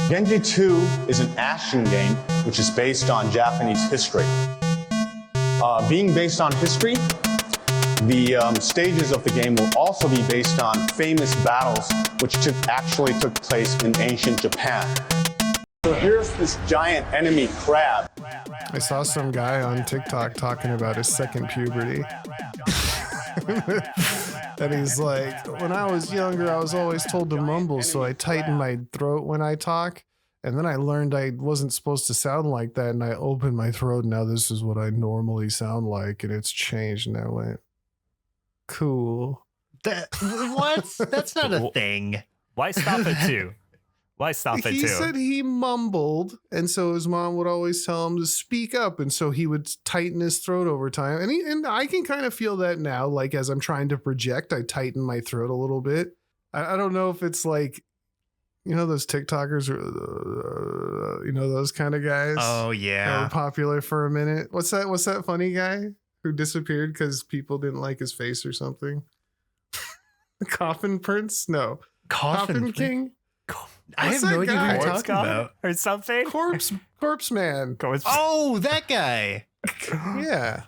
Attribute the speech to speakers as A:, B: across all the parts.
A: Genji 2 is an action game which is based on Japanese history. Being based on history, the stages of the game will also be based on famous battles which actually took place in ancient Japan. So here's this giant enemy crab.
B: I saw some guy on TikTok talking about his second puberty. And he's like, when I was younger, I was always told to mumble, so I tightened my throat when I talk. And then I learned I wasn't supposed to sound like that, and I opened my throat. Now this is what I normally sound like, and it's changed. And I went, cool.
C: What? That's not a thing.
D: Why stop at 2? Why stop at 2?
B: He said he mumbled, and so his mom would always tell him to speak up, and so he would tighten his throat over time. And I can kind of feel that now, like as I'm trying to project, I tighten my throat a little bit. I don't know if it's like, you know, those TikTokers, you know, those kind of guys.
C: Oh
B: that
C: yeah,
B: were popular for a minute. What's that funny guy who disappeared because people didn't like his face or something? Coffin Prince? No. Coffin King?
C: I have no idea what you're talking about.
D: Or something?
B: Corpse Man.
C: Oh, that guy.
B: Yeah.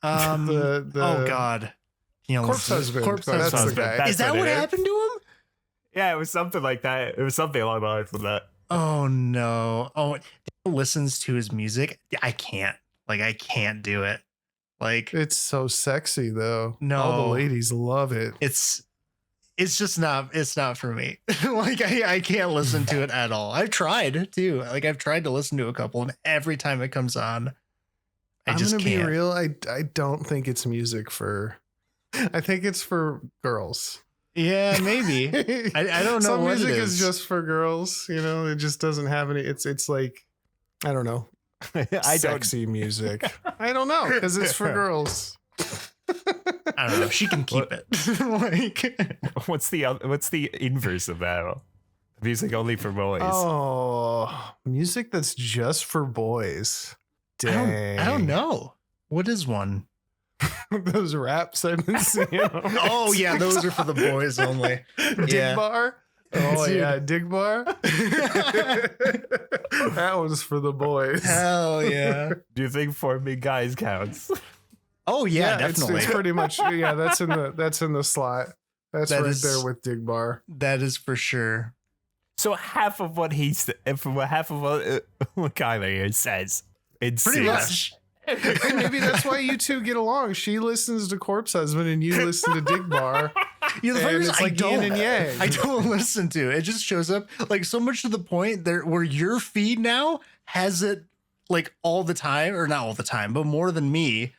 C: Oh God. You know,
B: Corpse Husband.
C: Corpse
B: That's
C: Husband.
B: the guy.
C: Is that what happened to him?
D: Yeah, it was something like that. It was something along the lines of that.
C: Oh no. Oh, listens to his music. I can't. Like, I can't do it. Like,
B: It's so sexy though.
C: No.
B: All the ladies love it.
C: it's just not. It's not for me. Like, I can't listen to it at all. I've tried too. Like, I've tried to listen to a couple, and every time it comes on, I just
B: I'm gonna
C: can't.
B: be real. I don't think it's music for. I think it's for girls.
C: Yeah, maybe. I don't know.
B: Some
C: what
B: music
C: it
B: is just for girls. You know, it just doesn't have any. It's like, I don't know. Sexy music. I don't know, because it's for girls.
C: I don't know. She can keep it. Like,
D: What's the inverse of that? Music only for boys.
B: Oh, music that's just for boys. Dang.
C: I don't know. What is one?
B: Those raps I've been seeing.
C: Oh yeah, those are for the boys only.
B: Dig
C: Yeah.
B: bar. Oh
C: Dude.
B: yeah, dig bar. That one's for the boys.
C: Hell yeah.
D: Do you think For Me Guys counts?
C: Oh yeah, definitely.
B: It's pretty much that's in the slot. That's
C: That
B: right
C: is-
B: there with dig bar.
C: That is for sure.
D: So half of what Kyler says, it's
C: Pretty much.
B: Hey, maybe that's why you two get along. She listens to Corpse Husband and you listen to Dig Bar.
C: Yeah, the funny
B: And
C: is,
B: it's
C: I
B: like
C: don't.
B: yin and yang.
C: I don't listen to it. It just shows up like so much to the point there where your feed now has it like all the time, or not all the time, but more than me,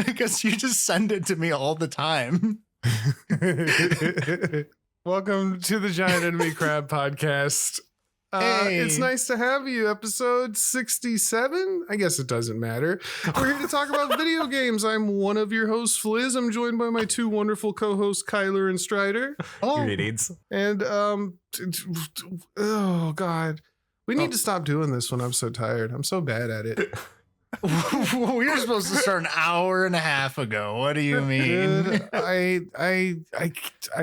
C: because you just send it to me all the time.
B: Welcome to the Giant Enemy Crab podcast.
C: Hey.
B: It's nice to have you. Episode 67? I guess it doesn't matter. We're here to talk about video games. I'm one of your hosts, Fliz. I'm joined by my two wonderful co-hosts, Kyler and Strider.
D: Greetings.
B: And oh god, we need to stop doing this when I'm so tired. I'm so bad at it.
C: We were supposed to start an hour and a half ago. What do you mean?
B: Dude, I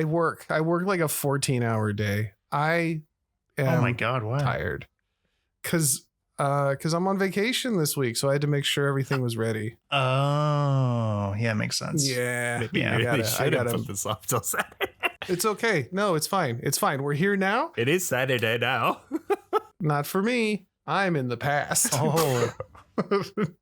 B: work like a 14-hour day. I am
C: Oh my god, wow.
B: tired because I'm on vacation this week, so I had to make sure everything was ready.
C: Oh, yeah, makes sense.
B: Yeah,
D: Maybe
C: Yeah,
D: you
B: I
D: really
B: gotta-
D: should
B: I
D: have
B: gotta-
D: put this off till Saturday.
B: it's okay. No, it's fine. It's fine. We're here now.
D: It is Saturday now.
B: Not for me. I'm in the past.
C: Oh,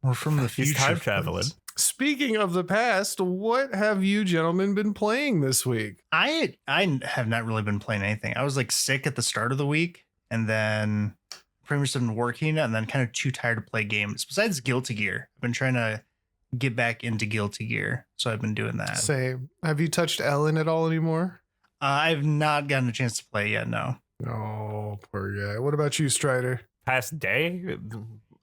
C: we're from the future.
D: He's time traveling.
B: Speaking of the past, what have you gentlemen been playing this week?
C: I have not really been playing anything. I was like sick at the start of the week, and then pretty much been working, and then kind of too tired to play games. Besides Guilty Gear, I've been trying to get back into Guilty Gear, so I've been doing that.
B: Same. Have you touched Ellen at all anymore?
C: I've not gotten a chance to play yet. No.
B: Oh, poor guy. What about you, Strider?
D: Past day,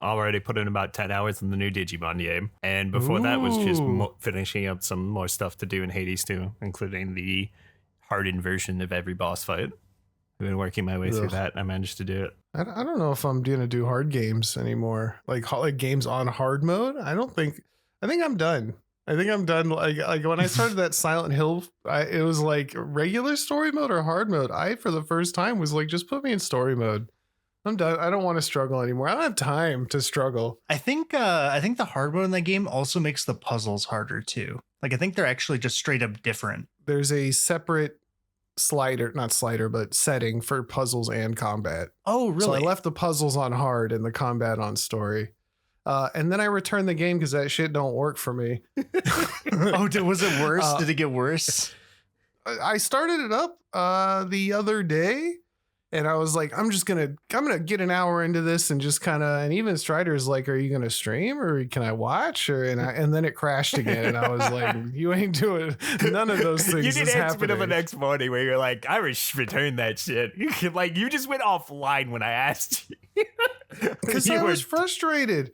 D: already put in about 10 hours in the new Digimon game. And before that was just
B: Ooh.
D: finishing up some more stuff to do in Hades too, including the hardened version of every boss fight. I've been working my way through
B: Ugh.
D: that. I managed to do it.
B: I don't know if I'm gonna do hard games anymore. Like games on hard mode. I think I'm done. Like when I started that Silent Hill, it was like regular story mode or hard mode. I for the first time was like, just put me in story mode. I'm done. I don't want to struggle anymore. I don't have time to struggle.
C: I think the hard mode in that game also makes the puzzles harder too. Like I think they're actually just straight up different.
B: There's a separate not slider, but setting for puzzles and combat.
C: Oh, really?
B: So I left the puzzles on hard and the combat on story. And then I returned the game because that shit don't work for me.
C: Oh, was it worse? Did it get worse?
B: I started it up the other day, and I was like, I'm gonna get an hour into this and just kind of. And even Strider's like, "Are you gonna stream or can I watch?" And then it crashed again, and I was like, "You ain't doing none of those things."
D: You did
B: is
D: answer
B: happening.
D: the next morning where you're like, I returned that shit. Like you just went offline when I asked you.
B: Because I was frustrated.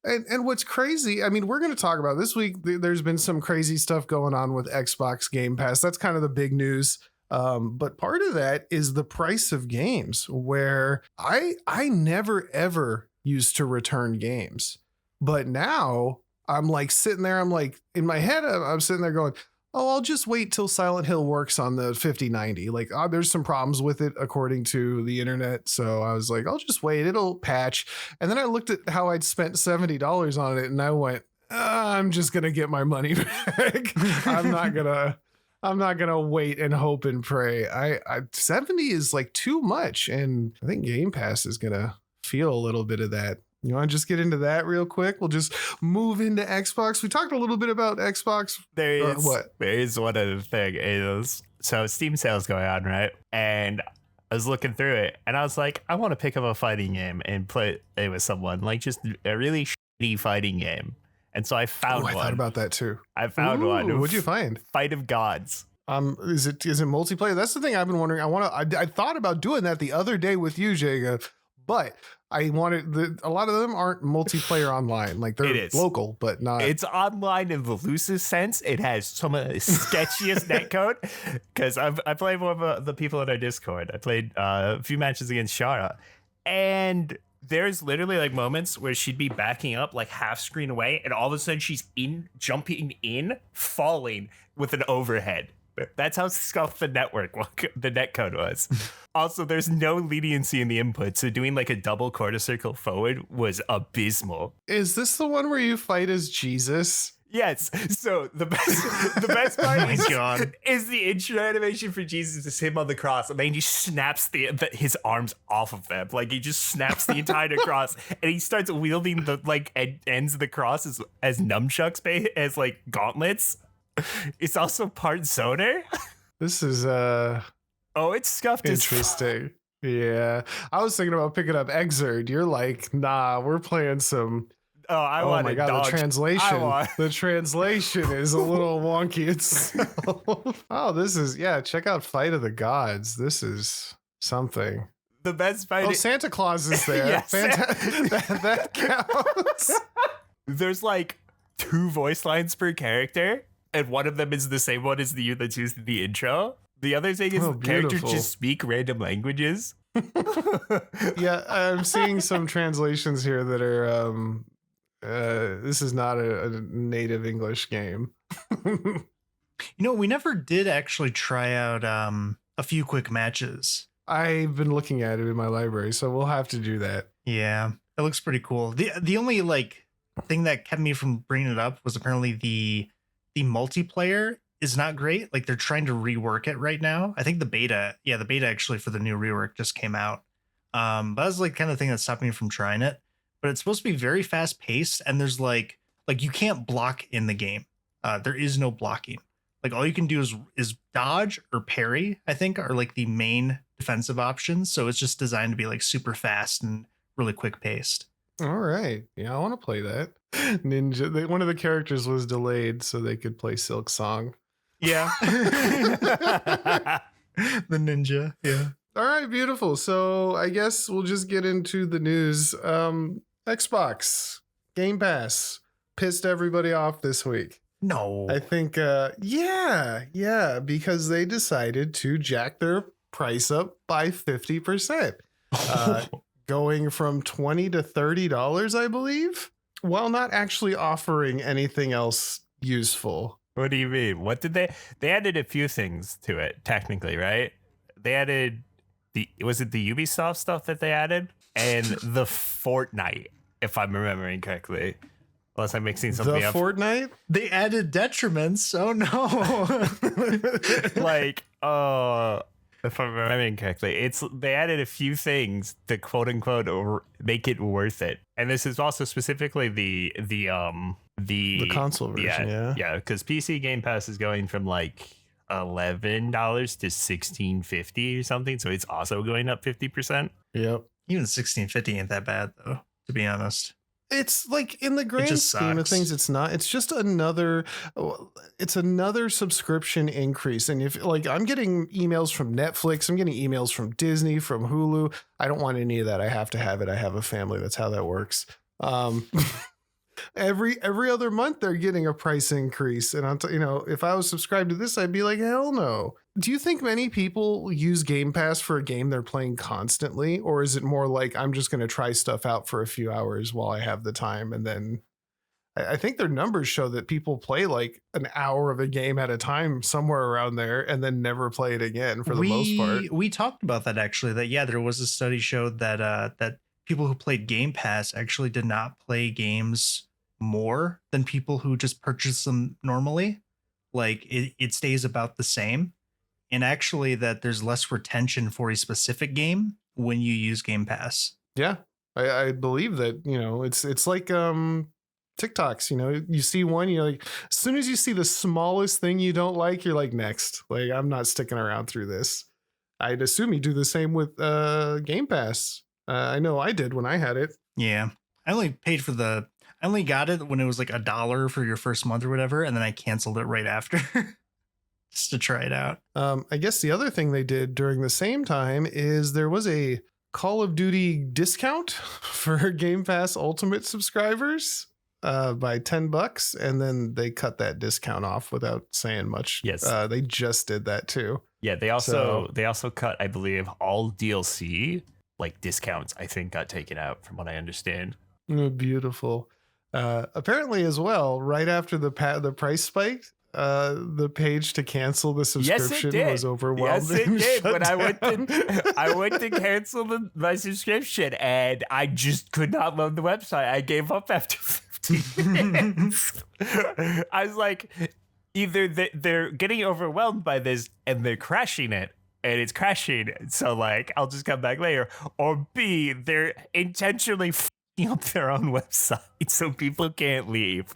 B: And what's crazy, I mean, we're going to talk about this week. There's been some crazy stuff going on with Xbox Game Pass. That's kind of the big news. But part of that is the price of games, where I never, ever used to return games. But now I'm like sitting there, I'm like in my head, I'm sitting there going, oh, I'll just wait till Silent Hill works on the 5090. Like, there's some problems with it according to the internet. So I was like, I'll just wait. It'll patch. And then I looked at how I'd spent $70 on it, and I went, I'm just gonna get my money back. I'm not gonna wait and hope and pray. I 70 is like too much, and I think Game Pass is gonna feel a little bit of that. You want to just get into that real quick? We'll just move into Xbox. We talked a little bit about Xbox.
D: There is one other thing. So Steam sale's going on, right? And I was looking through it, and I was like, I want to pick up a fighting game and play it with someone, like just a really shitty fighting game. And so I found one.
B: I thought about that too.
D: I found one.
B: What'd you find?
D: Fight of Gods.
B: Is it multiplayer? That's the thing I've been wondering. I thought about doing that the other day with you, Jaga, but I wanted a lot of them aren't multiplayer online. Like they're local, but not.
D: It's online in the loosest sense. It has some of the sketchiest netcode because I played one of the people in our Discord. I played a few matches against Shara, and there's literally like moments where she'd be backing up like half screen away, and all of a sudden she's jumping in, falling with an overhead. That's how scuffed the netcode was. Also, there's no leniency in the input, so doing like a double quarter circle forward was abysmal.
B: Is this the one where you fight as Jesus?
D: Yes. So the best part is the intro animation for Jesus is him on the cross, and then he snaps his arms off of them. Like he just snaps the entire cross, and he starts wielding the like ends of the cross as nunchucks, as like gauntlets. It's also part zoner.
B: This is
D: it's scuffed.
B: Interesting. Yeah. I was thinking about picking up Exerd. You're like, nah, we're playing some. Oh my god, the translation. The translation is a little wonky. It's check out Fight of the Gods. This is something.
D: The best fight.
B: Santa Claus is there.
D: Yes.
B: That counts.
D: There's like 2 voice lines per character, and one of them is the same one as the you that's used in the intro. The other thing is characters just speak random languages.
B: Yeah, I'm seeing some translations here that are this is not a native English game.
C: We never did actually try out a few quick matches.
B: I've been looking at it in my library, so we'll have to do that.
C: Yeah, it looks pretty cool. The only like thing that kept me from bringing it up was apparently the multiplayer is not great. Like they're trying to rework it right now. I think the beta actually for the new rework just came out. But that's like kind of thing that stopped me from trying it. But it's supposed to be very fast paced, and there's like you can't block in the game. There is no blocking. Like all you can do is dodge or parry, I think, are like the main defensive options. So it's just designed to be like super fast and really quick paced.
B: All right. Yeah, I want to play that. Ninja. One of the characters was delayed so they could play Silk Song.
C: Yeah. The ninja. Yeah.
B: All right, beautiful. So I guess we'll just get into the news. Xbox Game Pass pissed everybody off this week.
C: No.
B: I think, because they decided to jack their price up by 50%, going from $20 to $30, I believe, while not actually offering anything else useful.
D: What do you mean? What did they added a few things to it, technically, right? They added was it the Ubisoft stuff that they added, and the Fortnite, if I'm remembering correctly. Unless I'm mixing something up.
B: Fortnite?
C: They added detriments. Oh no.
D: Like, if I'm remembering correctly, they added a few things to quote unquote make it worth it. And this is also specifically the
B: console version,
D: yeah, because PC Game Pass is going from like $11 to $16.50 or something, so it's also going up 50%.
B: Yep.
C: Even $16.50 ain't that bad though, to be honest.
B: It's like in the grand scheme of things, it's not. It's just another subscription increase. And if like I'm getting emails from Netflix, I'm getting emails from Disney, from Hulu. I don't want any of that. I have to have it. I have a family. That's how that works. Every other month they're getting a price increase. And if I was subscribed to this, I'd be like, hell no. Do you think many people use Game Pass for a game they're playing constantly? Or is it more like I'm just going to try stuff out for a few hours while I have the time? And then I think their numbers show that people play like an hour of a game at a time somewhere around there and then never play it again for the most part.
C: We talked about that actually, there was a study showed that people who played Game Pass actually did not play games more than people who just purchase them normally. Like it stays about the same. And actually that there's less retention for a specific game when you use Game Pass.
B: Yeah, I believe that, it's like TikToks, you see one, you're like, as soon as you see the smallest thing you don't like, you're like, next. Like, I'm not sticking around through this. I'd assume you do the same with Game Pass. I know I did when I had it.
C: Yeah. I only got it when it was like $1 for your first month or whatever, and then I canceled it right after. Just to try it out.
B: I guess the other thing they did during the same time is there was a Call of Duty discount for Game Pass Ultimate subscribers by $10, and then they cut that discount off without saying much.
D: Yes,
B: they just did that too.
D: Yeah, they also cut, I believe, all DLC like discounts. I think got taken out from what I understand.
B: Beautiful. Apparently, as well, right after the price spiked. The page to cancel the subscription was overwhelmed.
D: Yes, it did. But I went to cancel my subscription, and I just could not load the website. I gave up after 15 minutes. I was like, either they're getting overwhelmed by this and they're crashing it, and it's crashing. So like, I'll just come back later, or B, they're intentionally f***ing up their own website so people can't leave.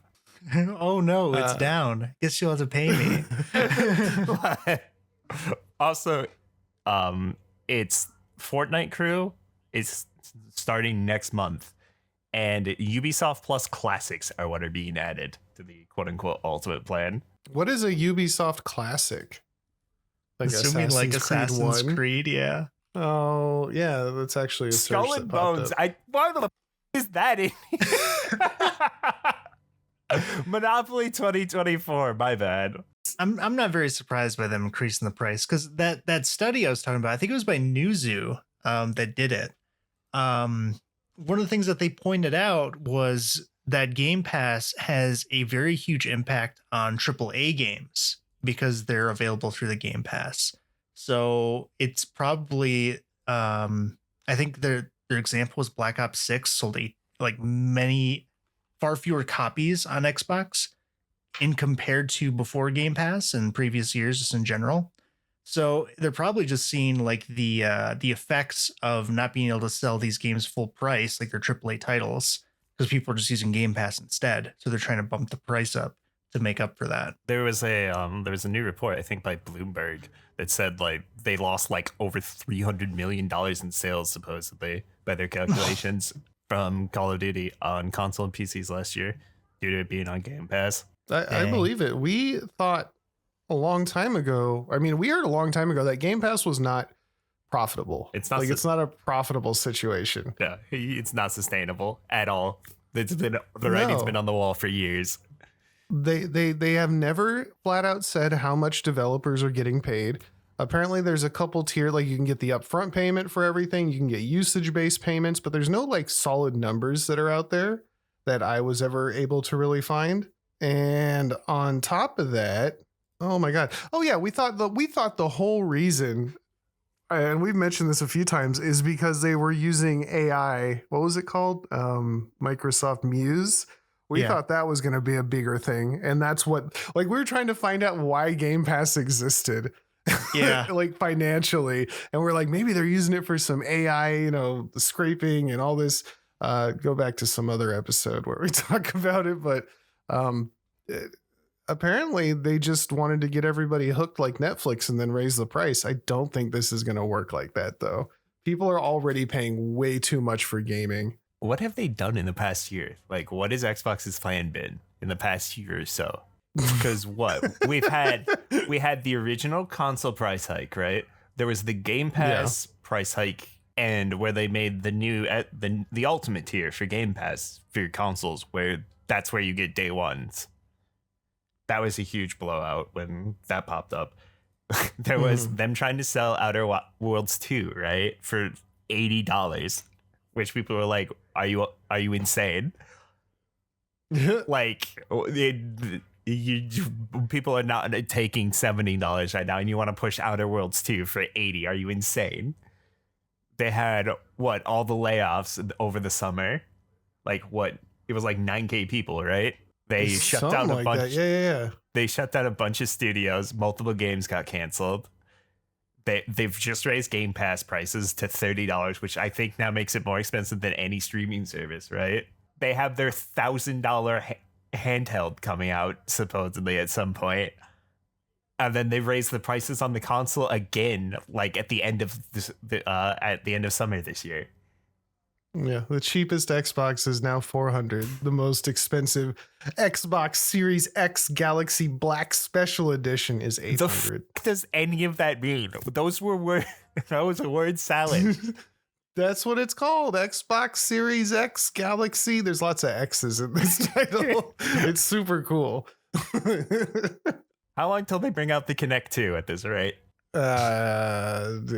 C: Oh no, it's down. Guess you'll have to pay me.
D: Also, it's Fortnite Crew is starting next month, and Ubisoft Plus Classics are what are being added to the quote unquote ultimate plan.
B: What is a Ubisoft Classic? Like
C: Assassin's Creed, yeah.
B: Oh yeah, that's actually a
D: Skull and Bones. Why the is that in? Monopoly 2024, my bad.
C: I'm not very surprised by them increasing the price, because that study I was talking about, I think it was by Newzoo that did it. One of the things that they pointed out was that Game Pass has a very huge impact on AAA games because they're available through the Game Pass. So it's probably I think their example was Black Ops 6 sold far fewer copies on Xbox in compared to before Game Pass and previous years, just in general. So they're probably just seeing like the effects of not being able to sell these games full price, like their AAA titles, because people are just using Game Pass instead. So they're trying to bump the price up to make up for that.
D: There was a new report, I think by Bloomberg, that said like they lost like over $300 million in sales supposedly by their calculations. From Call of Duty on console and PCs last year due to it being on Game Pass.
B: I believe it. We thought a long time ago. I mean, we heard a long time ago that Game Pass was not profitable.
D: It's not
B: it's not a profitable situation.
D: Yeah, it's not sustainable at all. The writing's been on the wall for years.
B: They have never flat out said how much developers are getting paid. Apparently there's a couple tier, like you can get the upfront payment for everything. You can get usage-based payments, but there's no like solid numbers that are out there that I was ever able to really find. And on top of that, oh my God. Oh yeah. We thought the whole reason, and we've mentioned this a few times, is because they were using AI. What was it called? Microsoft Muse. We thought that was going to be a bigger thing. And that's what, like, we were trying to find out why Game Pass existed.
C: Yeah.
B: Like financially. And we're like, maybe they're using it for some AI, scraping and all this. Go back to some other episode where we talk about it. But apparently they just wanted to get everybody hooked like Netflix and then raise the price. I don't think this is going to work like that, though. People are already paying way too much for gaming.
D: What have they done in the past year? Like, what has Xbox's plan been in the past year or so? Because we had the original console price hike, right? There was the Game Pass price hike, and where they made the new the ultimate tier for Game Pass for your consoles, where that's where you get day ones. That was a huge blowout when that popped up. There was them trying to sell Outer Worlds 2, right, for $80, which people were like, "Are you insane?" Like, people are not taking $70 right now, and you want to push Outer Worlds 2 for $80. Are you insane? They had all the layoffs over the summer, like it was like 9K people, right? They shut down a bunch.
B: Yeah.
D: They shut down a bunch of studios. Multiple games got canceled. They've just raised Game Pass prices to $30, which I think now makes it more expensive than any streaming service, right? They have their $1,000 handheld coming out supposedly at some point, and then they raised the prices on the console again, like at the end of summer this year.
B: Yeah, the cheapest Xbox is now $400. The most expensive Xbox Series X Galaxy Black Special Edition is $800.
D: The f- does any of that mean? Those were words. That was a word salad.
B: That's what it's called. Xbox Series X Galaxy. There's lots of X's in this title. It's super cool.
D: How long till they bring out the Kinect 2 at this rate?
B: I'm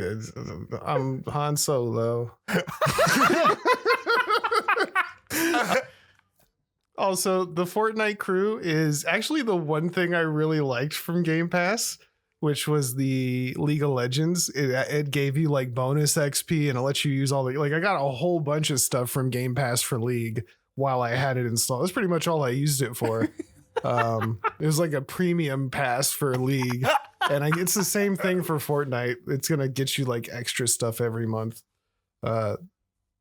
B: Han Solo. Also, the Fortnite crew is actually the one thing I really liked from Game Pass, which was the League of Legends. It gave you like bonus XP and it lets you use all the, like, I got a whole bunch of stuff from Game Pass for League while I had it installed. That's pretty much all I used it for. It was like a premium pass for League, and it's the same thing for Fortnite. It's gonna get you like extra stuff every month,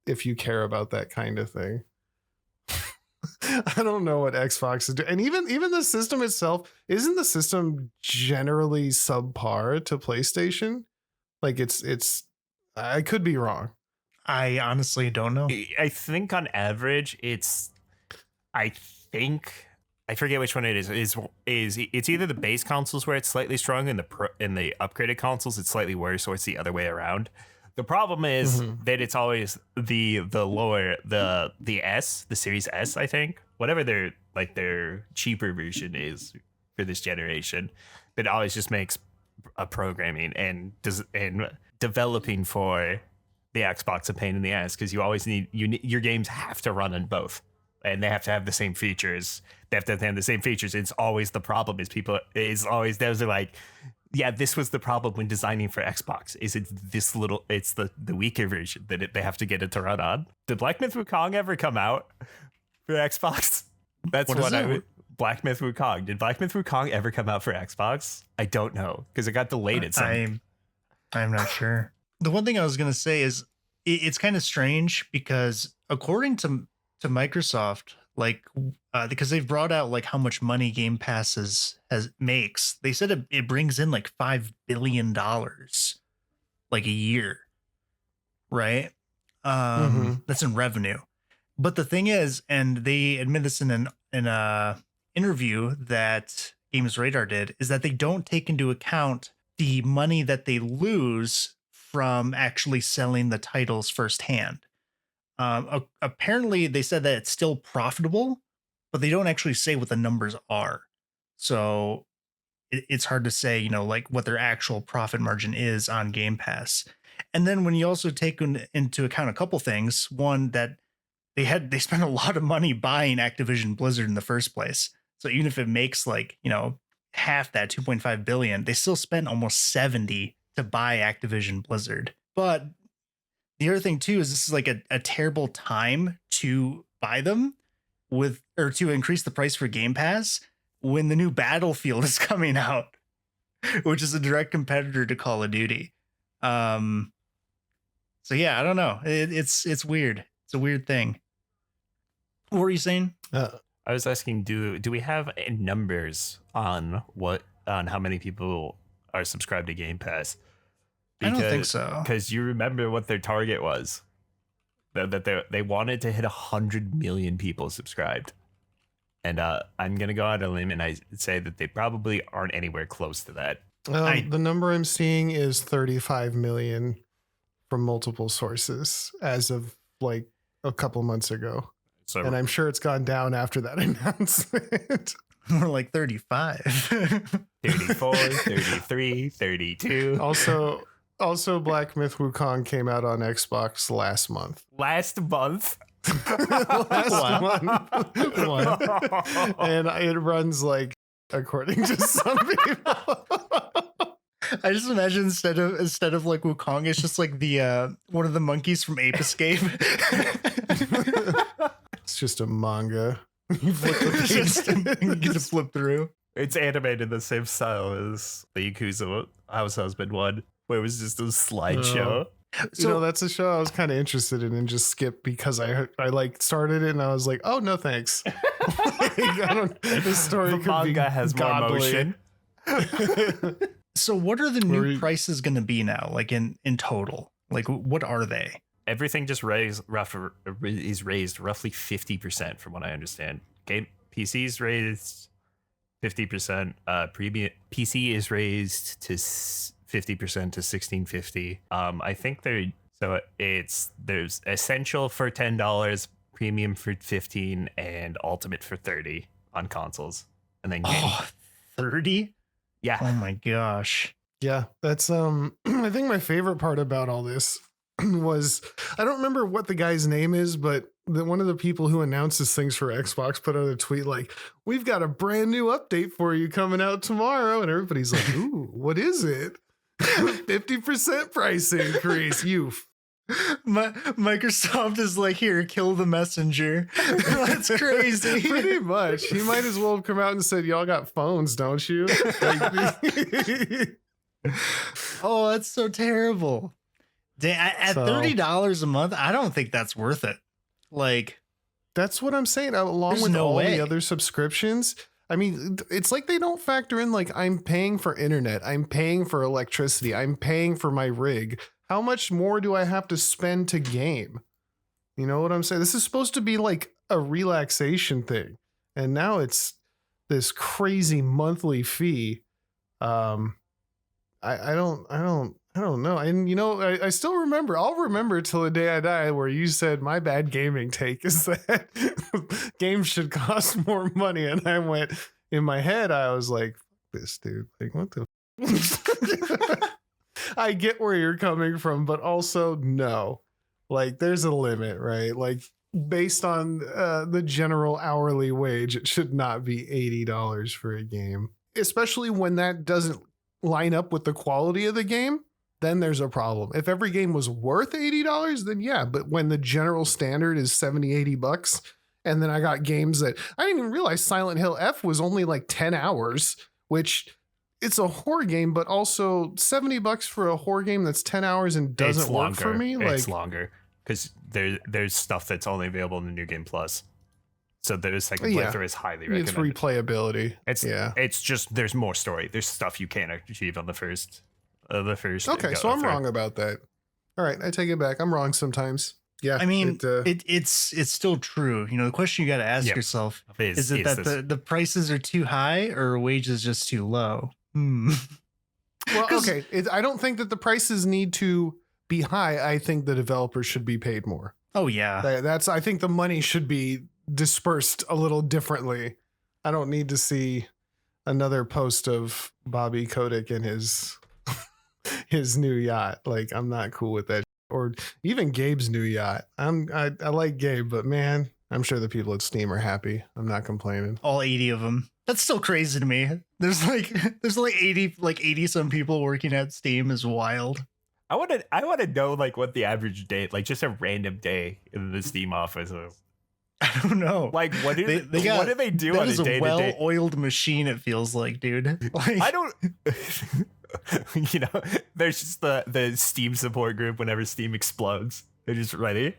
B: if you care about that kind of thing. I don't know what Xbox is doing, and even the system itself, isn't the system generally subpar to PlayStation? Like it's I could be wrong.
C: I honestly don't know.
D: I think on average I forget which one it is. It's either the base consoles where it's slightly strong, and the upgraded consoles it's slightly worse, or it's the other way around. The problem is that it's always the lower the S, the Series S, I think, whatever their cheaper version is for this generation, that always just makes programming and developing for the Xbox a pain in the ass, because you always need your games have to run on both. And they have to have the same features. They have to have the same features. It's always the problem those are like, yeah, this was the problem when designing for Xbox. It's the weaker version that they have to get it to run on. Did Black Myth Wukong ever come out for Xbox? That's Black Myth Wukong. Did Black Myth Wukong ever come out for Xbox? I don't know, because it got delayed at some.
C: I'm not sure. The one thing I was gonna say is it's kind of strange, because according to Microsoft, like because they've brought out like how much money Game Pass makes. They said it brings in like $5 billion like a year, right? That's in revenue. But the thing is, and they admit this in an interview that Games Radar did, is that they don't take into account the money that they lose from actually selling the titles firsthand. Apparently they said that it's still profitable, but they don't actually say what the numbers are. So it's hard to say, like what their actual profit margin is on Game Pass. And then when you also take into account a couple things, one, that they spent a lot of money buying Activision Blizzard in the first place. So even if it makes like, half that 2.5 billion, they still spent almost 70 to buy Activision Blizzard. But the other thing too is this is like a terrible time to buy them or to increase the price for Game Pass when the new Battlefield is coming out, which is a direct competitor to Call of Duty. So yeah, I don't know. It's weird. It's a weird thing. What were you saying?
D: I was asking, do we have numbers on how many people are subscribed to Game Pass?
C: I don't think so.
D: Because you remember what their target was. That they wanted to hit 100 million people subscribed. And I'm going to go out on a limb and I say that they probably aren't anywhere close to that.
B: The number I'm seeing is 35 million from multiple sources as of like a couple months ago.
D: So,
B: and I'm sure it's gone down after that announcement.
C: More like 35.
D: 34, 33, 32.
B: Also, Black Myth Wukong came out on Xbox last month.
D: Last month?
B: Last month. What? And it runs like according to some people.
C: I just imagine instead of like Wukong, it's just like the one of the monkeys from Ape Escape.
B: It's just a manga. You flip the
C: You get to flip through.
D: It's animated the same style as the Yakuza House Husband one, where it was just a slideshow.
B: So that's a show I was kind of interested in and just skipped because I like started it and I was like, oh no thanks. The story
D: The manga has more motion.
C: So what are the new prices going to be now? Like in total, like what are they?
D: Everything just is raised roughly 50% from what I understand. PC's raised 50%. Premium PC is raised to 50% to 1650. I think there's essential for $10, premium for $15, and ultimate for $30 on consoles. And then game.
C: 30?
D: Yeah.
C: Oh my gosh.
B: Yeah, that's I think my favorite part about all this was I don't remember what the guy's name is, but one of the people who announces things for Xbox put out a tweet like, we've got a brand new update for you coming out tomorrow. And everybody's like, ooh, what is it? 50% price increase.
C: Microsoft is like, here, kill the messenger. That's crazy.
B: Pretty much. He might as well have come out and said, y'all got phones, don't you?
C: Oh, that's so terrible. At $30 a month, I don't think that's worth it. Like,
B: that's what I'm saying. Along with all the other subscriptions, I mean, it's like they don't factor in like I'm paying for internet, I'm paying for electricity, I'm paying for my rig. How much more do I have to spend to game? You know what I'm saying? This is supposed to be like a relaxation thing, and now it's this crazy monthly fee. I don't know. And you know, I still remember, I'll remember till the day I die where you said my bad gaming take is that games should cost more money. And I went in my head, I was like, this dude, like what the I get where you're coming from, but also no, like there's a limit, right? Like based on the general hourly wage, it should not be $80 for a game, especially when that doesn't line up with the quality of the game. Then there's a problem. If every game was worth $80, then yeah. But when the general standard is $70-$80, and then I got games that I didn't even realize Silent Hill F was only like 10 hours, which it's a horror game, but also $70 for a horror game that's 10 hours and doesn't work for me. Like,
D: it's longer because there's stuff that's only available in the New Game Plus. So the second playthrough is highly recommended.
B: It's replayability.
D: It's just there's more story. There's stuff you can't achieve on the first.
B: Okay, so I'm wrong about that. All right, I take it back. I'm wrong sometimes. Yeah,
C: I mean, it's still true. You know, the question you got to ask yourself is it that the prices are too high or wages just too low?
B: Well, okay, I don't think that the prices need to be high. I think the developers should be paid more.
C: Oh yeah,
B: I think the money should be dispersed a little differently. I don't need to see another post of Bobby Kotick and his new yacht. Like, I'm not cool with that. Or even Gabe's new yacht. I like Gabe, but man, I'm sure the people at Steam are happy. I'm not complaining.
C: All 80 of them. That's still crazy to me. There's like 80 some people working at Steam is wild.
D: I want to know like what the average day, like just a random day in the Steam office is.
C: I don't know.
D: Like what do they do on a day-to-day?
C: That is a well-oiled machine, it feels like, dude. Like,
D: I don't there's just the Steam support group whenever Steam explodes. They're just ready.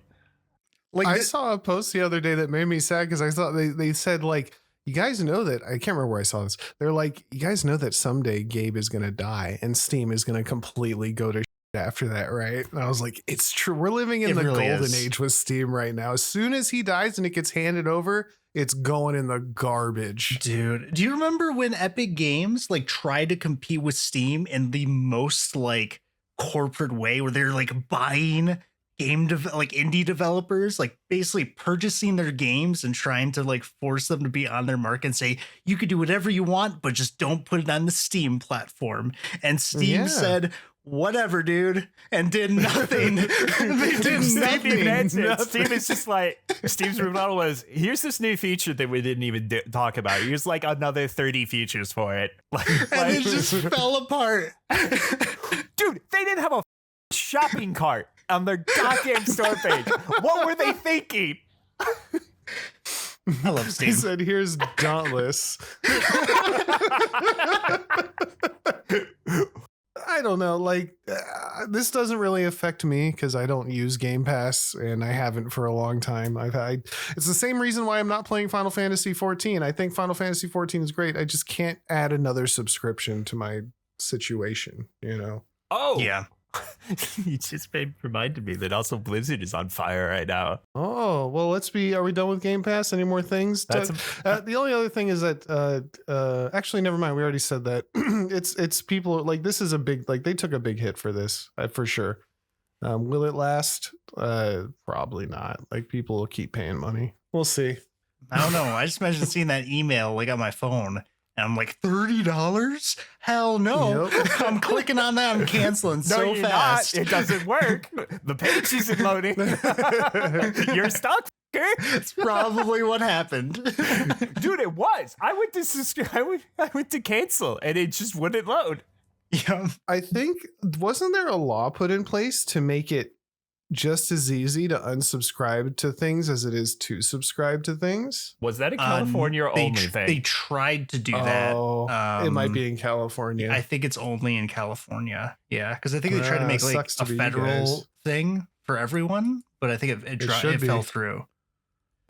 C: like
B: I saw a post the other day that made me sad because I thought they said like, you guys know that I can't remember where I saw this. They're like, you guys know that someday Gabe is gonna die and Steam is gonna completely go to shit after that, right? And I was like, it's true. We're living in
C: It
B: the
C: really
B: golden
C: is.
B: age with Steam right now. As soon as he dies and it gets handed over, it's going in the garbage.
C: Dude, do you remember when Epic Games like tried to compete with Steam in the most like corporate way, where they're like buying like indie developers, like basically purchasing their games and trying to like force them to be on their market and say, you could do whatever you want, but just don't put it on the Steam platform. And Steam
B: Yeah.
C: said, whatever, dude, and did nothing. They did nothing.
D: Steam is just like, Steam's rebuttal was, here's this new feature that we didn't even talk about. Here's like another 30 features for it.
C: And it just fell apart.
D: Dude, they didn't have a shopping cart on their goddamn store page. What were they thinking?
C: I love
B: He
C: Steam.
B: said, here's Dauntless. I don't know. Like, this doesn't really affect me because I don't use Game Pass and I haven't for a long time. It's the same reason why I'm not playing Final Fantasy 14. I think Final Fantasy 14 is great. I just can't add another subscription to my situation, you know?
D: Oh,
C: Yeah.
D: You just reminded me that also Blizzard is on fire right now.
B: Oh, well, are we done with Game Pass? Any more things? The only other thing is that, actually, never mind. We already said that. It's people like, this is a big, like they took a big hit for this, for sure. Will it last? Probably not. Like people will keep paying money. We'll see.
C: I don't know. I just imagine seeing that email like on my phone. And I'm like, $30? Hell no.
B: Yep.
C: I'm clicking on that. I'm canceling so
D: you're
C: fast.
D: not. It doesn't work. The page isn't loading. You're stuck, fucker.
C: It's probably what happened.
D: Dude, it was. I went to subscribe. I went to cancel, and it just wouldn't load.
C: Yeah.
B: I think, wasn't there a law put in place to make it just as easy to unsubscribe to things as it is to subscribe to things?
D: Was that a California only thing?
C: They tried to do that.
B: Oh, it might be in California.
C: I think it's only in California. Yeah, because I think they tried to make like
B: sucks to
C: a
B: be you
C: federal
B: guys.
C: thing for everyone, but I think it
B: be.
C: fell through.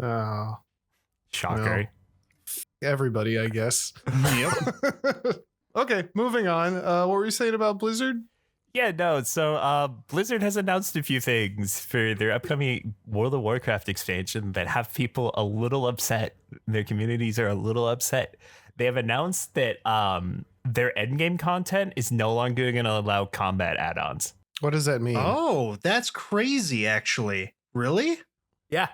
B: Oh,
D: Shocker.
B: everybody, I guess.
C: Yep.
B: Okay, moving on. What were you saying about Blizzard?
D: Yeah, no. So Blizzard has announced a few things for their upcoming World of Warcraft expansion that have people a little upset. Their communities are a little upset. They have announced that their endgame content is no longer going to allow combat add-ons.
B: What does that mean?
C: Oh, that's crazy, actually. Really?
D: Yeah.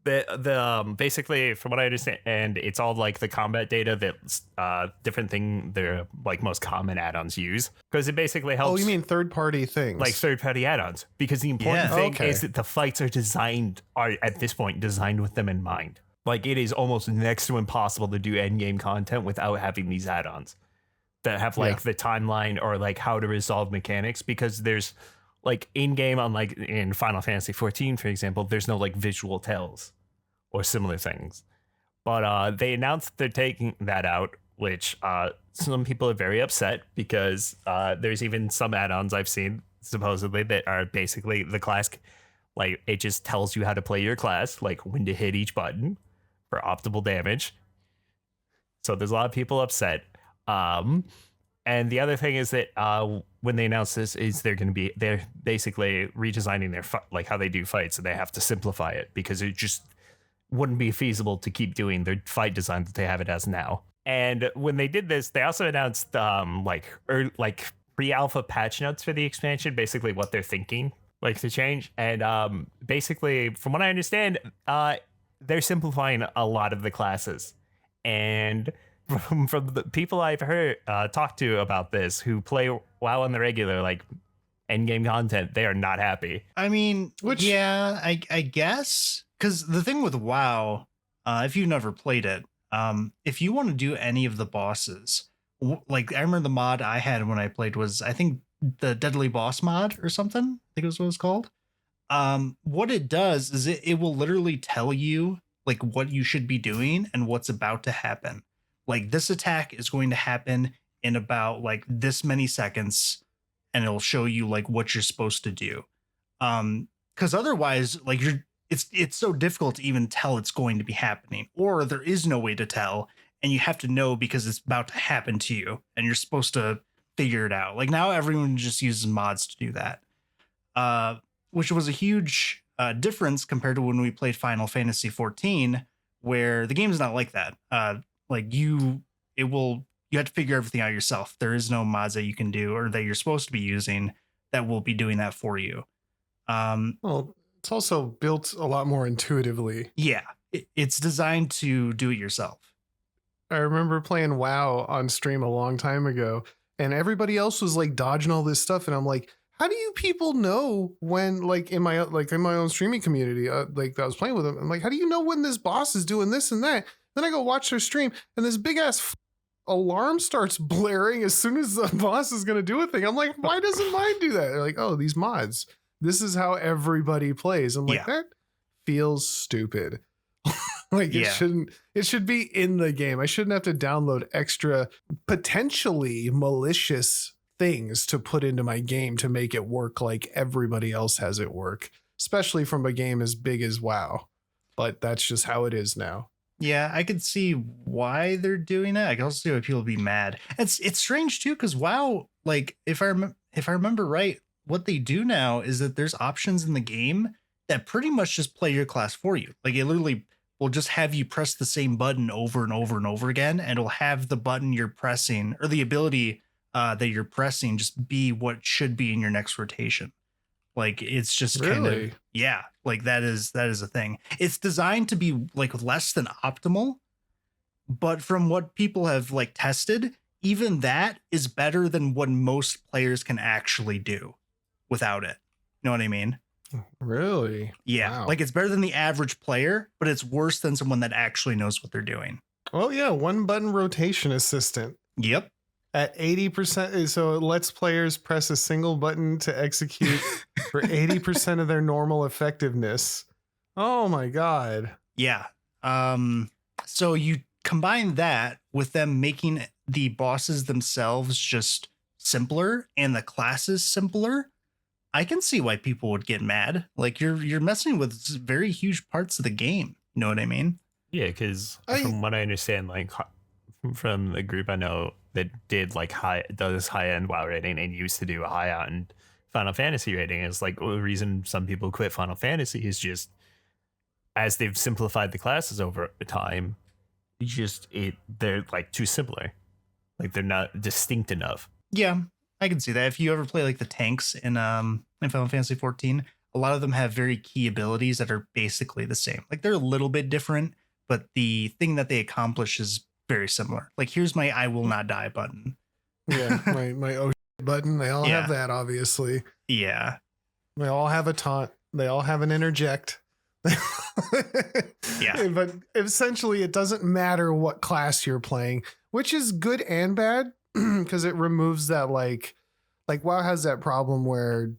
D: The basically, from what I understand, it's all like the combat data that different thing their like most common add-ons use, because it basically helps.
B: Oh, you mean third-party things?
D: Like third-party add-ons, because the important
C: Yeah.
D: thing
B: Okay.
D: is that the fights are at this point designed with them in mind. Like it is almost next to impossible to do end-game content without having these add-ons that have like the timeline or like how to resolve mechanics, because there's like in-game, unlike in Final Fantasy 14, for example, there's no like visual tells or similar things. But they announced they're taking that out, which some people are very upset because there's even some add-ons I've seen supposedly that are basically the class, like it just tells you how to play your class, like when to hit each button for optimal damage. So there's a lot of people upset. And the other thing is that when they announce this, is they're basically redesigning their like how they do fights, and they have to simplify it because it just wouldn't be feasible to keep doing their fight design that they have it as now. And when they did this, they also announced like pre-alpha patch notes for the expansion, basically what they're thinking like to change. And basically, from what I understand, they're simplifying a lot of the classes. And from the people I've heard talk to about this who play WoW on the regular, like end game content, they are not happy.
C: I mean,
B: Which-
C: yeah, I guess. because the thing with WoW, if you've never played it, if you want to do any of the bosses, like I remember the mod I had when I played was, I think, the Deadly Boss mod or something. I think it was what it's called. What it does is it will literally tell you like what you should be doing and what's about to happen. Like this attack is going to happen in about like this many seconds, and it'll show you like what you're supposed to do. Because otherwise, like it's so difficult to even tell it's going to be happening, or there is no way to tell, and you have to know because it's about to happen to you, and you're supposed to figure it out. Like now, everyone just uses mods to do that, which was a huge difference compared to when we played Final Fantasy 14, where the game's not like that. Like you have to figure everything out yourself. There is no mods that you can do or that you're supposed to be using that will be doing that for you.
B: Well, it's also built a lot more intuitively.
C: Yeah, it's designed to do it yourself.
B: I remember playing WoW on stream a long time ago, and everybody else was like dodging all this stuff, and I'm like, how do you people know when, like in my own streaming community, like I was playing with them, I'm like, how do you know when this boss is doing this and that? Then I go watch their stream, and this big ass alarm starts blaring as soon as the boss is going to do a thing. I'm like, why doesn't mine do that? They're like, oh, these mods. This is how everybody plays. I'm like, that feels stupid. Like it should be in the game. I shouldn't have to download extra potentially malicious things to put into my game to make it work like everybody else has it work, especially from a game as big as WoW. But that's just how it is now.
C: Yeah, I could see why they're doing it. I can also see why people would be mad. It's strange too, because WoW, like if I remember right, what they do now is that there's options in the game that pretty much just play your class for you. Like it literally will just have you press the same button over and over and over again, and it'll have the button you're pressing or the ability that you're pressing just be what should be in your next rotation. Like it's just kind of, yeah, like that is a thing. It's designed to be like less than optimal, but from what people have like tested, even that is better than what most players can actually do without it. You know what I mean?
B: Really?
C: Yeah.
B: Wow.
C: Like it's better than the average player, but it's worse than someone that actually knows what they're doing.
B: Oh yeah, one button rotation assistant.
C: Yep.
B: At 80%, so it lets players press a single button to execute for 80% of their normal effectiveness. Oh my God.
C: Yeah. So you combine that with them making the bosses themselves just simpler and the classes simpler. I can see why people would get mad. Like you're messing with very huge parts of the game. You know what I mean?
D: Yeah, because from what I understand, like from the group I know that did like does high end WoW rating and used to do a high end Final Fantasy rating, is like the reason some people quit Final Fantasy is just as they've simplified the classes over time, they're like too similar. Like they're not distinct enough.
C: Yeah, I can see that. If you ever play like the tanks in Final Fantasy 14, a lot of them have very key abilities that are basically the same. Like they're a little bit different, but the thing that they accomplish is very similar. Like here's my I will not die button.
B: Yeah, my oh shit button. They all have that, obviously.
C: Yeah.
B: They all have a taunt. They all have an interject.
C: Yeah.
B: But essentially it doesn't matter what class you're playing, which is good and bad because it removes that like WoW has that problem where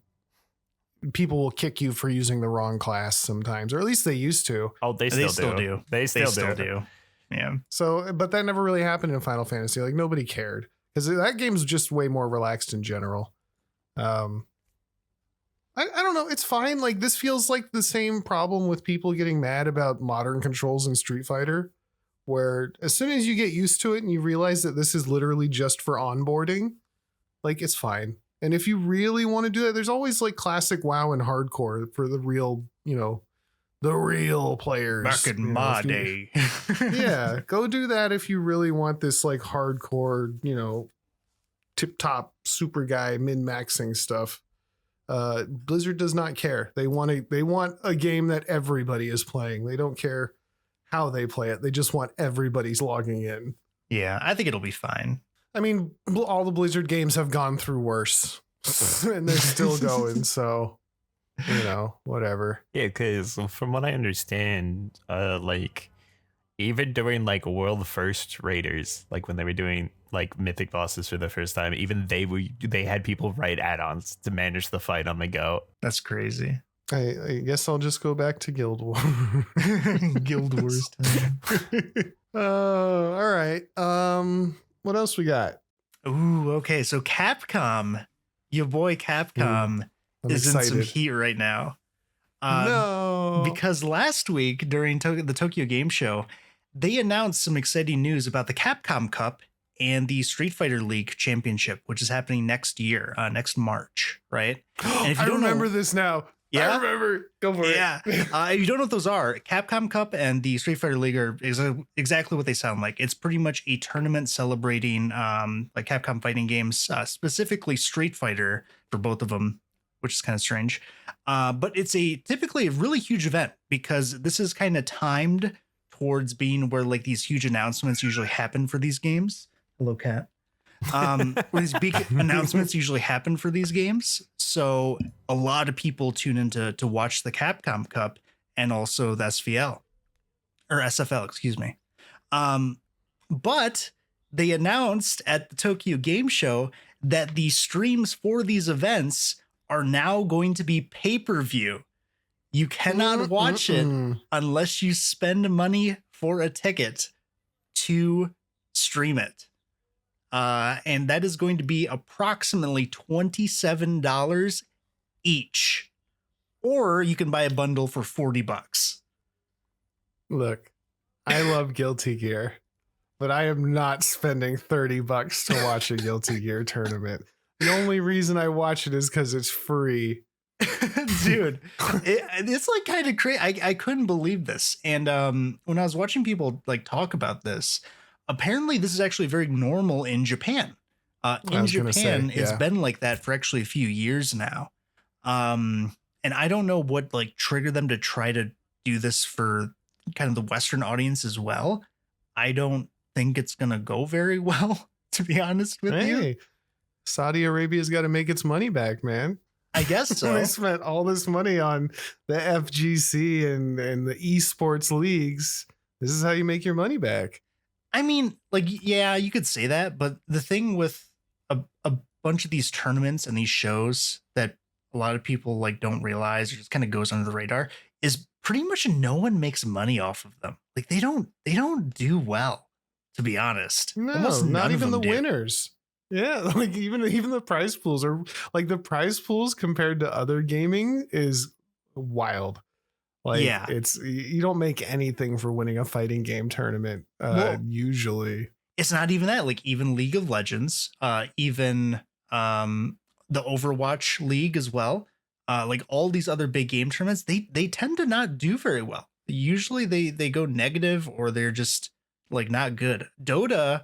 B: people will kick you for using the wrong class sometimes, or at least they used to.
D: Oh, they still do. They still do.
C: Yeah.
B: So, but that never really happened in Final Fantasy. Like nobody cared because that game's just way more relaxed in general. I don't know. It's fine. Like this feels like the same problem with people getting mad about modern controls in Street Fighter, where as soon as you get used to it and you realize that this is literally just for onboarding, like it's fine. And if you really want to do that, there's always like classic WoW and hardcore for the real, the real players.
C: Back in my day.
B: Yeah, go do that if you really want this like hardcore, tip top super guy min-maxing stuff. Blizzard does not care. They want a game that everybody is playing. They don't care how they play it. They just want everybody's logging in.
C: Yeah, I think it'll be fine.
B: I mean, all the Blizzard games have gone through worse and they're still going. So Whatever.
D: Yeah, because from what I understand, like even during like World First Raiders, like when they were doing like mythic bosses for the first time, even they had people write add-ons to manage the fight on the go.
C: That's crazy.
B: I guess I'll just go back to Guild Wars.
C: Guild Wars time.
B: All right. What else we got?
C: Ooh, okay. So Capcom, your boy Capcom,
B: I'm
C: is in some
B: excited.
C: heat right now.
B: No.
C: Because last week during the Tokyo Game Show, they announced some exciting news about the Capcom Cup and the Street Fighter League Championship, which is happening next year, next March, right? And if you
B: I
C: don't
B: remember
C: know,
B: this now.
C: Yeah?
B: I remember. Go for it.
C: yeah, if you don't know what those are, Capcom Cup and the Street Fighter League are exactly what they sound like. It's pretty much a tournament celebrating like Capcom fighting games, specifically Street Fighter for both of them, which is kind of strange. But it's typically a really huge event because this is kind of timed towards being where like these huge announcements usually happen for these games. Hello, cat. Where these big announcements usually happen for these games. So a lot of people tune in to watch the Capcom Cup and also the SFL or SFL, excuse me. But they announced at the Tokyo Game Show that the streams for these events are now going to be pay-per-view. You cannot watch it unless you spend money for a ticket to stream it. And that is going to be approximately $27 each. Or you can buy a bundle for $40.
B: Look, I love Guilty Gear, but I am not spending $30 to watch a Guilty Gear tournament. The only reason I watch it is because it's free.
C: Dude, it's like kind of crazy. I couldn't believe this. And when I was watching people like talk about this, apparently this is actually very normal in Japan. In Japan, it's been like that for actually a few years now. And I don't know what like triggered them to try to do this for kind of the Western audience as well. I don't think it's going to go very well, to be honest with you.
B: Saudi Arabia's got to make its money back, man.
C: I guess so.
B: They spent all this money on the FGC and the esports leagues. This is how you make your money back.
C: I mean, like, yeah, you could say that, but the thing with a bunch of these tournaments and these shows that a lot of people like don't realize or just kind of goes under the radar is pretty much no one makes money off of them. Like they don't do well, to be honest.
B: No,
C: Almost none
B: not
C: of
B: even the
C: them do.
B: winners. Yeah, like even the prize pools are like the prize pools compared to other gaming is wild. Like it's you don't make anything for winning a fighting game tournament usually.
C: It's not even that. Like even League of Legends, even the Overwatch League as well. Like all these other big game tournaments, they tend to not do very well. Usually they go negative or they're just like not good. Dota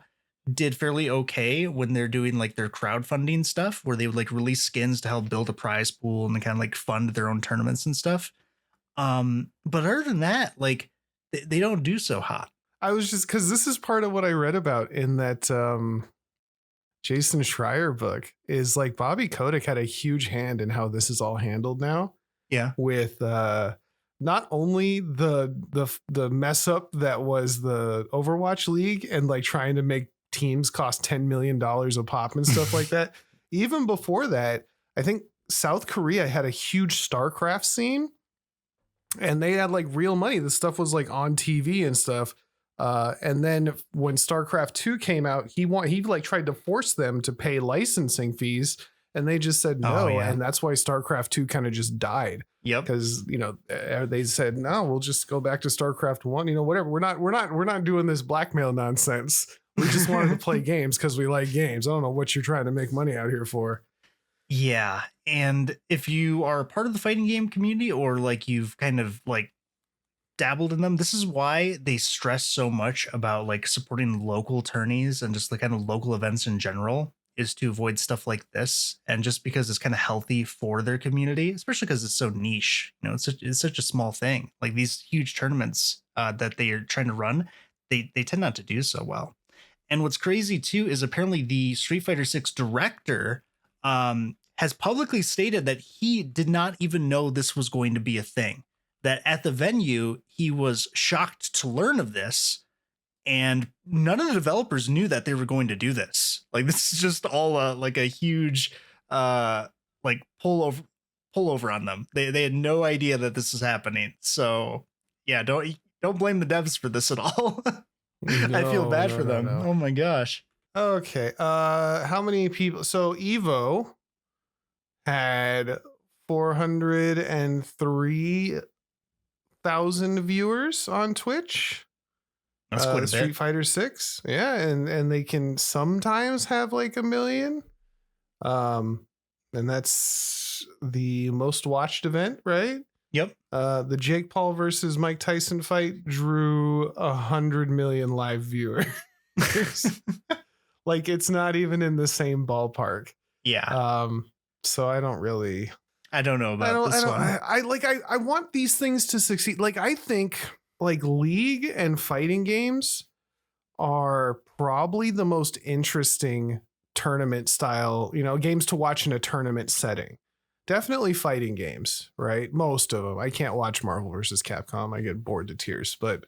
C: did fairly okay when they're doing like their crowdfunding stuff where they would like release skins to help build a prize pool and kind of like fund their own tournaments and stuff. But other than that, like they don't do so hot.
B: I was just because this is part of what I read about in that Jason Schreier book is like Bobby Kotick had a huge hand in how this is all handled now.
C: Yeah.
B: With not only the mess up that was the Overwatch League and like trying to make teams cost $10 million a pop and stuff like that. Even before that, I think South Korea had a huge StarCraft scene and they had like real money. The stuff was like on TV and stuff. And then when StarCraft 2 came out, he like tried to force them to pay licensing fees and they just said no. And that's why StarCraft 2 kind of just died.
C: Yep.
B: Because, they said, no, we'll just go back to StarCraft 1, whatever. We're not doing this blackmail nonsense. We just wanted to play games because we like games. I don't know what you're trying to make money out here for.
C: Yeah. And if you are part of the fighting game community or like you've kind of like dabbled in them, this is why they stress so much about like supporting local tourneys and just like kind of local events in general is to avoid stuff like this. And just because it's kind of healthy for their community, especially because it's so niche, it's such a small thing. Like these huge tournaments that they are trying to run, they tend not to do so well. And what's crazy too is apparently the Street Fighter 6 director has publicly stated that he did not even know this was going to be a thing. That at the venue, he was shocked to learn of this, and none of the developers knew that they were going to do this. Like, this is just all like a huge like pullover on them. They had no idea that this was happening. So yeah, don't blame the devs for this at all. I feel bad for them.
B: No.
C: Oh my gosh.
B: Okay. How many people? So Evo had 403,000 viewers on Twitch.
C: That's quite a
B: Street
C: bit.
B: Fighter 6. Yeah, and they can sometimes have like 1 million. And that's the most watched event, right?
C: Yep.
B: The Jake Paul versus Mike Tyson fight drew 100 million live viewers. Like, it's not even in the same ballpark.
C: Yeah.
B: So I don't know about
C: this one.
B: I want these things to succeed. Like, I think like League and fighting games are probably the most interesting tournament style, games to watch in a tournament setting. Definitely fighting games, right? Most of them. I can't watch Marvel versus Capcom. I get bored to tears, but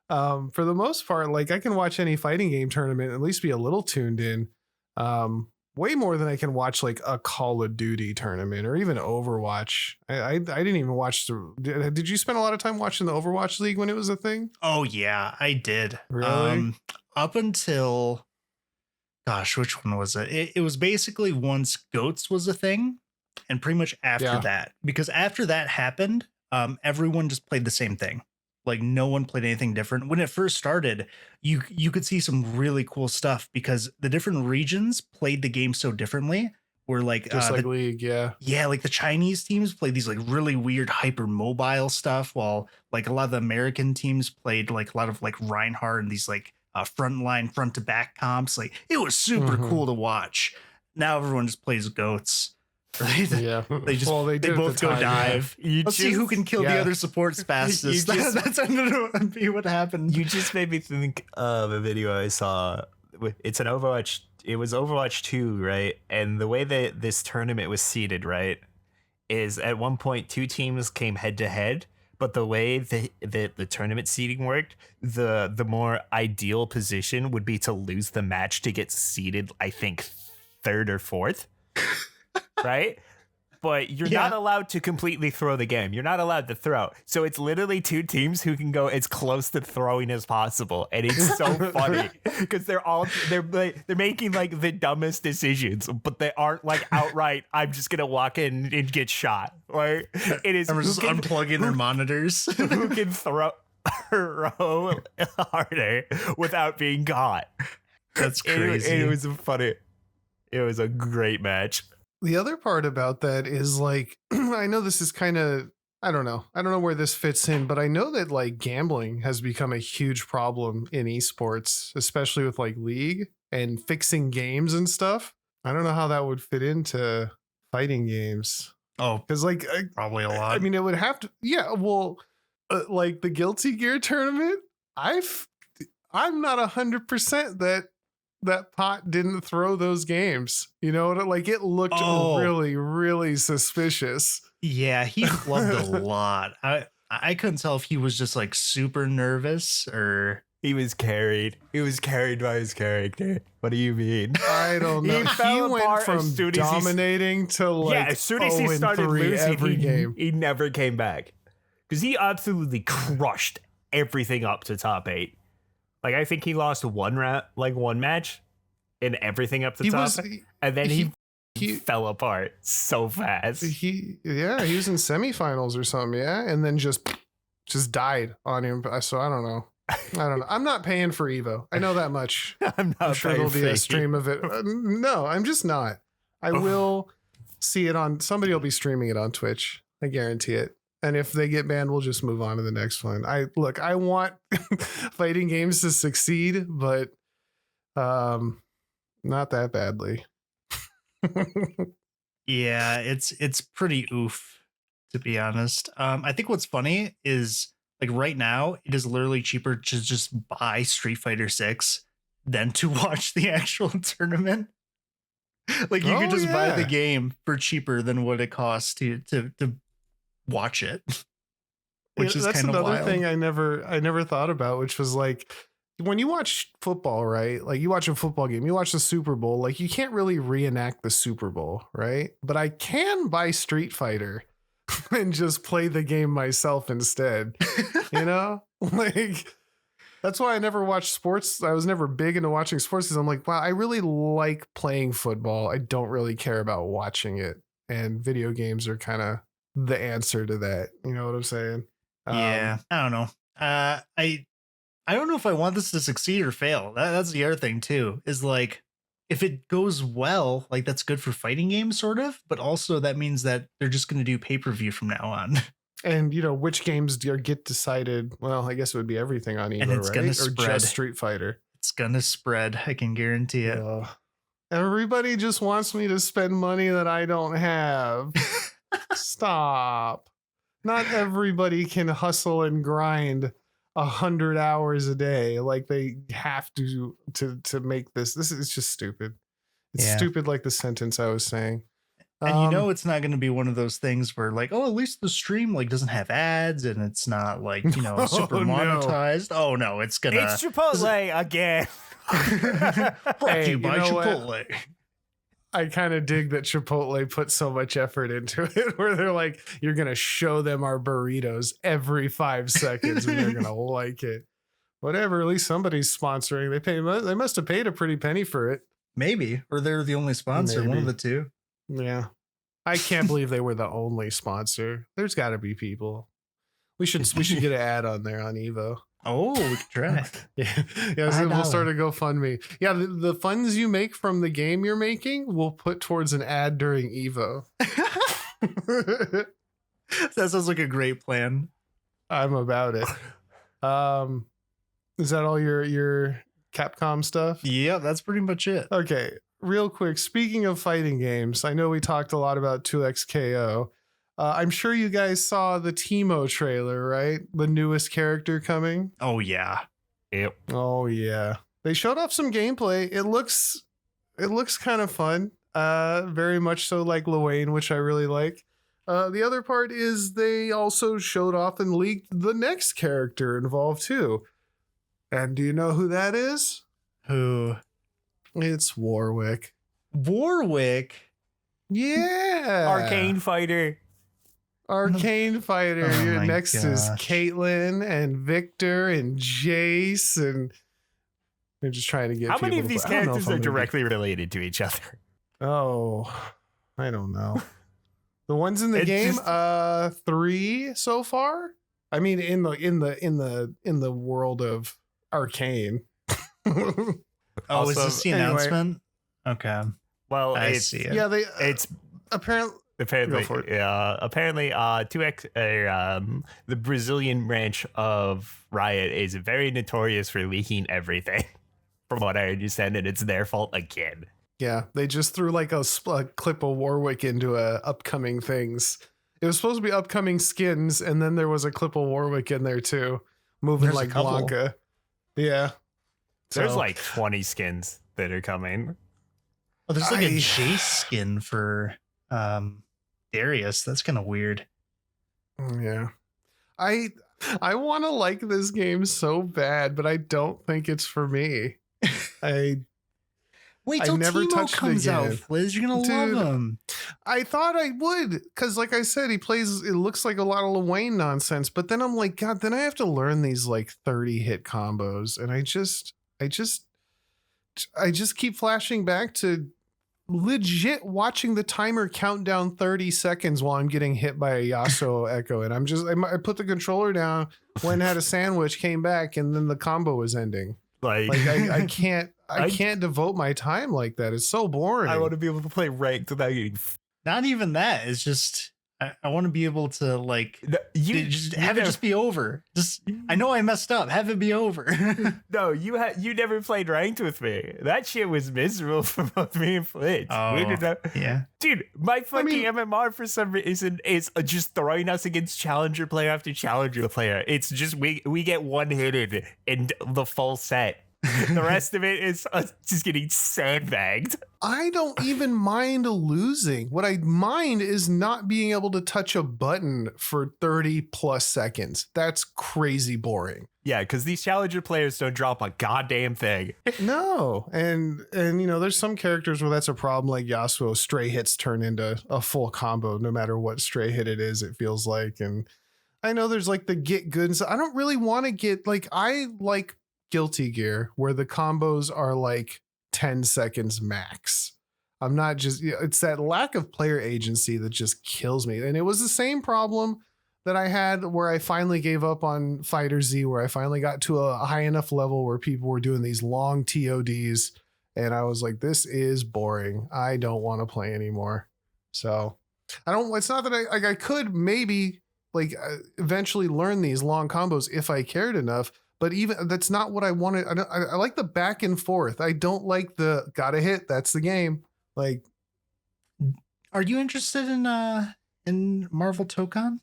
B: for the most part, like, I can watch any fighting game tournament and at least be a little tuned in. Way more than I can watch like a Call of Duty tournament or even Overwatch. I didn't even watch did you spend a lot of time watching the Overwatch League when it was a thing?
C: Oh yeah, I did.
B: Really?
C: Up until, gosh, which one was it? It was basically once GOATS was a thing, and pretty much after that, because after that happened, everyone just played the same thing. Like, no one played anything different. When it first started, you could see some really cool stuff because the different regions played the game so differently. Where like
B: just like League, yeah,
C: like the Chinese teams played these like really weird hyper mobile stuff, while like a lot of the American teams played like a lot of like Reinhardt and these like front to back comps. Like, it was super cool to watch. Now everyone just plays GOATs.
B: Yeah,
C: they both go dive. Let's see who can kill the other supports fastest. That's going to be what happened.
D: You just made me think of a video I saw. It's an Overwatch. It was Overwatch 2, right? And the way that this tournament was seeded, right, is at one point 2 teams came head to head. But the way the tournament seeding worked, the more ideal position would be to lose the match to get seeded, I think, 3rd or 4th. Right? But you're not allowed to completely throw the game. You're not allowed to throw. So it's literally 2 teams who can go as close to throwing as possible. And it's so funny because they're making like the dumbest decisions, but they aren't like outright, I'm just going to walk in and get shot. Like, it is
C: just unplugging their monitors.
D: Who can throw harder without being caught.
C: That's crazy.
D: It was funny. It was a great match.
B: The other part about that is like, I know this is kind of, I don't know where this fits in, but I know that like gambling has become a huge problem in esports, especially with like League and fixing games and stuff. I don't know how that would fit into fighting games.
C: Oh,
B: because like
C: probably a lot.
B: I mean, it would have to. Yeah, well, like the Guilty Gear tournament, I'm not 100% that Pot didn't throw those games. You know, like, it looked really, really suspicious.
C: Yeah, he flubbed a lot. I couldn't tell if he was just like super nervous or
D: he was carried. He was carried by his character. What do you mean?
B: I don't know. He went from dominating to like,
D: as soon as he started losing
B: every game.
D: He never came back because he absolutely crushed everything up to top 8. Like, I think he lost one match and everything up the top. And then he fell apart so fast.
B: He was in semifinals or something. Yeah. And then just died on him. So I don't know. I'm not paying for Evo. I know that much.
D: I'm
B: sure there'll be a stream of it. No, I'm just not. I will see it on, somebody will be streaming it on Twitch. I guarantee it. And if they get banned, we'll just move on to the next one. I want fighting games to succeed, but not that badly.
C: Yeah, it's pretty oof, to be honest. I think what's funny is, like, right now, it is literally cheaper to just buy Street Fighter 6 than to watch the actual tournament. Like you
B: Oh,
C: could just buy the
B: yeah.
C: game for cheaper than what it costs to watch it, which is
B: That's
C: kind of
B: another
C: wild.
B: thing I never thought about, which was like when you watch football, right? Like you watch a football game, you watch the Super Bowl, like you can't really reenact the Super Bowl, right? But I can buy Street Fighter and just play the game myself instead. You know? Like that's why I never watched sports. I was never big into watching sports because I'm like, wow, I really like playing football. I don't really care about watching it. And video games are kind of the answer to that. You know what I'm saying?
C: Yeah, I don't know. I don't know if I want this to succeed or fail. That's the other thing too. Is like if it goes well, like that's good for fighting games, sort of. But also that means that they're just going to do pay-per-view from now on.
B: And you know which games get decided. Well, I guess it would be everything on Evo,
C: And it's
B: right?
C: gonna
B: Or
C: spread.
B: just Street Fighter.
C: It's gonna spread. I can guarantee it.
B: Ugh. Everybody just wants me to spend money that I don't have. Stop. Not everybody can hustle and grind 100 hours a day like they have to make this. This is just stupid. It's
C: Yeah.
B: stupid like the sentence I was saying.
C: And you know it's not going to be one of those things where like, oh, at least the stream like doesn't have ads and it's not like, you know, super
B: Oh, no.
C: monetized. Oh no, it's gonna
D: It's Chipotle again.
C: brought to
B: Hey,
C: you by
B: you know what?
C: Chipotle.
B: I kind of dig that Chipotle put so much effort into it where they're like, you're going to show them our burritos every 5 seconds and they're going to like it. Whatever, at least somebody's sponsoring. They must have paid a pretty penny for it.
C: Maybe, or they're the only sponsor, one of
B: Maybe.
C: the two.
B: Yeah. I can't believe they were the only sponsor. There's got to be people. We should get an ad on there on Evo.
C: Oh, we could try.
B: Yeah, so we'll start a GoFundMe. Yeah, the funds you make from the game you're making, we'll put towards an ad during Evo.
C: That sounds like a great plan.
B: I'm about it. Is that all your Capcom stuff?
C: Yeah, that's pretty much it.
B: Okay, real quick. Speaking of fighting games, I know we talked a lot about 2XKO. I'm sure you guys saw the Teemo trailer, right? The newest character coming.
C: Oh yeah.
D: Yep.
B: Oh yeah. They showed off some gameplay. It looks kind of fun. Very much so like Luane, which I really like. The other part is they also showed off and leaked the next character involved too. And do you know who that is?
C: Who?
B: It's Warwick.
C: Warwick.
B: Yeah.
D: Arcane fighter.
B: Arcane fighter.
C: Oh my
B: Next is
C: gosh.
B: Caitlyn and Victor and Jace, and they're just trying to get
D: How many
B: people
D: of
B: to
D: these
B: play. I don't know
D: characters
B: if I'm
D: are
B: gonna be-
D: directly related to each other?
B: Oh, I don't know. The ones in the
D: It's
B: game,
D: just-
B: 3 so far. I mean, in the world of Arcane.
C: Oh,
D: Also,
C: is this the
B: anyway.
C: announcement? Okay.
D: Well,
C: I
D: it's
C: see it.
B: Yeah, they
D: it's
B: apparently.
D: apparently
B: Go for it.
D: 2X the Brazilian branch of Riot is very notorious for leaking everything. From what I understand, and it's their fault again.
B: Yeah, they just threw like a clip of Warwick into upcoming things. It was supposed to be upcoming skins, and then there was a clip of Warwick in there too, moving
C: There's a
B: like
C: couple.
B: Blanca. Yeah.
D: There's
B: So-
D: like 20 skins that are coming.
C: Oh, there's like a
B: I-
C: Jace skin for Darius. That's kind of weird.
B: Yeah. I want to like this game so bad, but I don't think it's for me.
C: Wait
B: I
C: till
B: never
C: Teemo
B: touched the
C: comes out,
B: game.
C: Fliz. You're gonna
B: Dude.
C: love him.
B: I thought I would, because like I said, it looks like a lot of Luane nonsense, but then I'm like, God, then I have to learn these like 30 hit combos. And I just keep flashing back to legit watching the timer count down 30 seconds while I'm getting hit by a Yasuo echo. And I put the controller down, went and had a sandwich, came back, and then the combo was ending.
D: Like,
B: Like I can't
D: I-
B: can't devote my time like that. It's so boring.
D: I want to be able to play ranked without getting.
C: Not even that. It's just I want to be able to like just have it
D: never-
C: just be over. Just I know I messed up. Have it be over.
D: No, you never played ranked with me. That shit was miserable for both me and Flitch. We did not,
C: yeah.
D: dude. My fucking
B: mean-
D: MMR for some reason is just throwing us against challenger player after challenger player. It's just we get one hitted in the full set The rest of it is just getting sandbagged.
B: I don't even mind losing. What I mind is not being able to touch a button for 30 plus seconds. That's crazy boring.
D: Yeah, because these challenger players don't drop a goddamn thing.
B: No. And you know, there's some characters where that's a problem, like Yasuo. Stray hits turn into a full combo no matter what stray hit it is, it feels like. And I know there's like the get good and stuff. I don't really want to get like, I like Guilty Gear where the combos are like 10 seconds max. I'm not just, it's that lack of player agency that just kills me. And it was the same problem that I had where I finally gave up on Fighter Z, where I finally got to a high enough level where people were doing these long TODs. And I was like, this is boring. I don't want to play anymore. So it's not that I could maybe like eventually learn these long combos if I cared enough. But even that's not what I wanted. I like the back and forth. I don't like the gotta hit. That's the game. Like,
C: are you interested in Marvel Tokon?